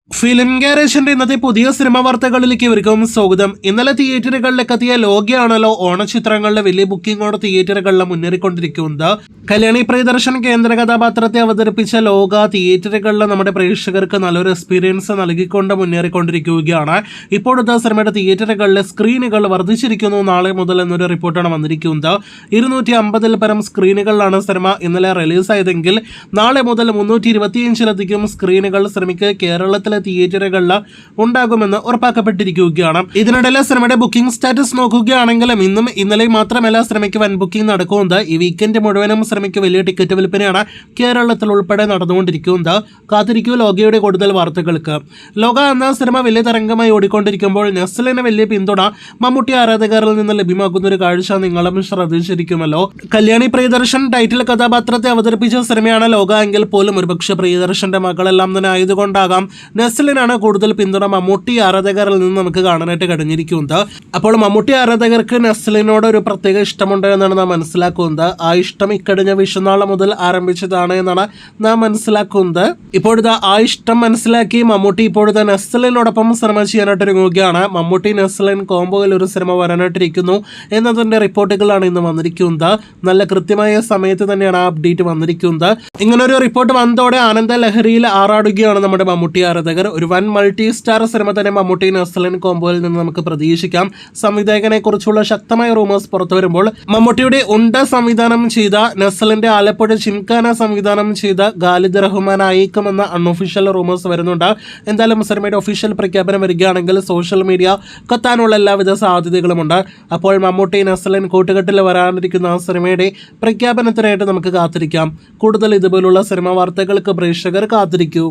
Film ഗാരേജിന്റെ ഇന്നത്തെ പുതിയ cinema വാർത്തകളിലേക്ക് ഇവർക്കും സ്വാഗതം. ഇന്നലെ തിയേറ്ററുകളിലേക്ക് എത്തിയ ലോകയാണല്ലോ ഓണചിത്രങ്ങളുടെ വലിയ ബുക്കിംഗോടെ തിയേറ്ററുകളിൽ മുന്നേറിക്കൊണ്ടിരിക്കുന്നത്. കല്യാണി പ്രിയദർശൻ കേന്ദ്ര കഥാപാത്രത്തെ അവതരിപ്പിച്ച ലോക തിയേറ്ററുകളിൽ നമ്മുടെ പ്രേക്ഷകർക്ക് നല്ലൊരു എക്സ്പീരിയൻസ് നൽകിക്കൊണ്ട് മുന്നേറിക്കൊണ്ടിരിക്കുകയാണ്. ഇപ്പോഴത്തെ സിനിമയുടെ തിയേറ്ററുകളിലെ സ്ക്രീനുകൾ വർദ്ധിച്ചിരിക്കുന്നു നാളെ മുതൽ എന്നൊരു റിപ്പോർട്ടാണ് വന്നിരിക്കുന്നത്. 250-ൽ പരം സ്ക്രീനുകളിലാണ് സിനിമ ഇന്നലെ റിലീസായതെങ്കിൽ നാളെ മുതൽ 325-ലധികം സ്ക്രീനുകൾ സിനിമയ്ക്ക് കേരളത്തിലെ തിയേറ്ററുകളിൽ ഉണ്ടാകുമെന്ന് ഉറപ്പാക്കപ്പെട്ടിരിക്കുകയാണ്. ഇതിനിടയിലെ സിനിമയുടെ ബുക്കിംഗ് സ്റ്റാറ്റസ് നോക്കുകയാണെങ്കിലും ഇന്നും ഇന്നലെയും മാത്രമല്ല സിനിമയ്ക്ക് വൻ ബുക്കിംഗ് നടക്കുന്നത്. ഈ വീക്കെൻഡ് മുഴുവനും സിനിമയ്ക്ക് വലിയ ടിക്കറ്റ് വിൽപ്പനയാണ് കേരളത്തിൽ ഉൾപ്പെടെ നടന്നുകൊണ്ടിരിക്കുന്നത്. കാത്തിരിക്കൂ ലോകയുടെ കൂടുതൽ വാർത്തകൾക്ക്. ലോക എന്ന സിനിമ വലിയ തരംഗമായി ഓടിക്കൊണ്ടിരിക്കുമ്പോൾ നെസ്ലിന് വലിയ പിന്തുണ മമ്മൂട്ടി ആരാധകരിൽ നിന്ന് ലഭ്യമാക്കുന്ന ഒരു കാഴ്ച നിങ്ങളും ശ്രദ്ധിച്ചിരിക്കുമല്ലോ. കല്യാണി പ്രിയദർശൻ ടൈറ്റിൽ കഥാപാത്രത്തെ അവതരിപ്പിച്ച സിനിമയാണ് ലോക എങ്കിൽ പോലും ഒരുപക്ഷെ പ്രിയദർശന്റെ മകളെല്ലാം തന്നെ ആയതുകൊണ്ടാകാം നെസ്ലിനാണ് കൂടുതൽ പിന്തുണ മമ്മൂട്ടി ആരാധകരിൽ നിന്ന് നമുക്ക് കാണാനായിട്ട് കഴിഞ്ഞിരിക്കുന്നത്. അപ്പോൾ മമ്മൂട്ടി ആരാധകർക്ക് നെസ്ലിനോട് ഒരു പ്രത്യേക ഇഷ്ടമുണ്ട് എന്നാണ് നാം മനസ്സിലാക്കുന്നത്. ആ ഇഷ്ടം ഇക്കഴിഞ്ഞ വിഷുനാൾ മുതൽ ആരംഭിച്ചതാണ് എന്നാണ് നാം മനസ്സിലാക്കുന്നത്. ഇപ്പോഴത്തെ ആ ഇഷ്ടം മനസ്സിലാക്കി മമ്മൂട്ടി ഇപ്പോഴത്തെ നെസ്ലിനോടൊപ്പം സിനിമ ചെയ്യാനായിട്ട് ഒരുങ്ങുകയാണ്. മമ്മൂട്ടി നെസ്ലിൻ കോംബോയിൽ ഒരു സിനിമ വരാനായിട്ടിരിക്കുന്നു എന്നതിന്റെ റിപ്പോർട്ടുകളാണ് ഇന്ന് വന്നിരിക്കുന്നത്. നല്ല കൃത്യമായ സമയത്ത് തന്നെയാണ് ആ അപ്ഡേറ്റ് വന്നിരിക്കുന്നത്. ഇങ്ങനൊരു റിപ്പോർട്ട് വന്നതോടെ ആനന്ദ ലഹരിയിൽ ആറാടുകയാണ് നമ്മുടെ മമ്മൂട്ടി ആരാധകർ. ഒരു വൻ മൾട്ടി സ്റ്റാർ സിനിമ തന്നെ മമ്മൂട്ടി നെസ്ലിൻ കോംബോയിൽ നിന്ന് നമുക്ക് പ്രതീക്ഷിക്കാം. സംവിധായകനെ കുറിച്ചുള്ള ശക്തമായ റൂമേഴ്സ് പുറത്തു വരുമ്പോൾ മമ്മൂട്ടിയുടെ ഉണ്ട സംവിധാനം ചെയ്ത നെസ്ലിന്റെ ആലപ്പുഴ ചിംഖാന സംവിധാനം ചെയ്ത ഖാലിദ് റഹ്മാൻ ആയേക്കുമെന്ന അൺഒഫീഷ്യൽ റൂമേഴ്സ് വരുന്നുണ്ട്. എന്തായാലും സിനിമയുടെ ഒഫീഷ്യൽ പ്രഖ്യാപനം വരികയാണെങ്കിൽ സോഷ്യൽ മീഡിയ കത്താനുള്ള എല്ലാവിധ സാധ്യതകളുമുണ്ട്. അപ്പോൾ മമ്മൂട്ടി നെസ്ലിൻ കൂട്ടുകെട്ടിൽ വരാനിരിക്കുന്ന സിനിമയുടെ പ്രഖ്യാപനത്തിനായിട്ട് നമുക്ക് കാത്തിരിക്കാം. കൂടുതൽ ഇതുപോലുള്ള സിനിമാ വാർത്തകൾക്ക് പ്രേക്ഷകർ കാത്തിരിക്കൂ.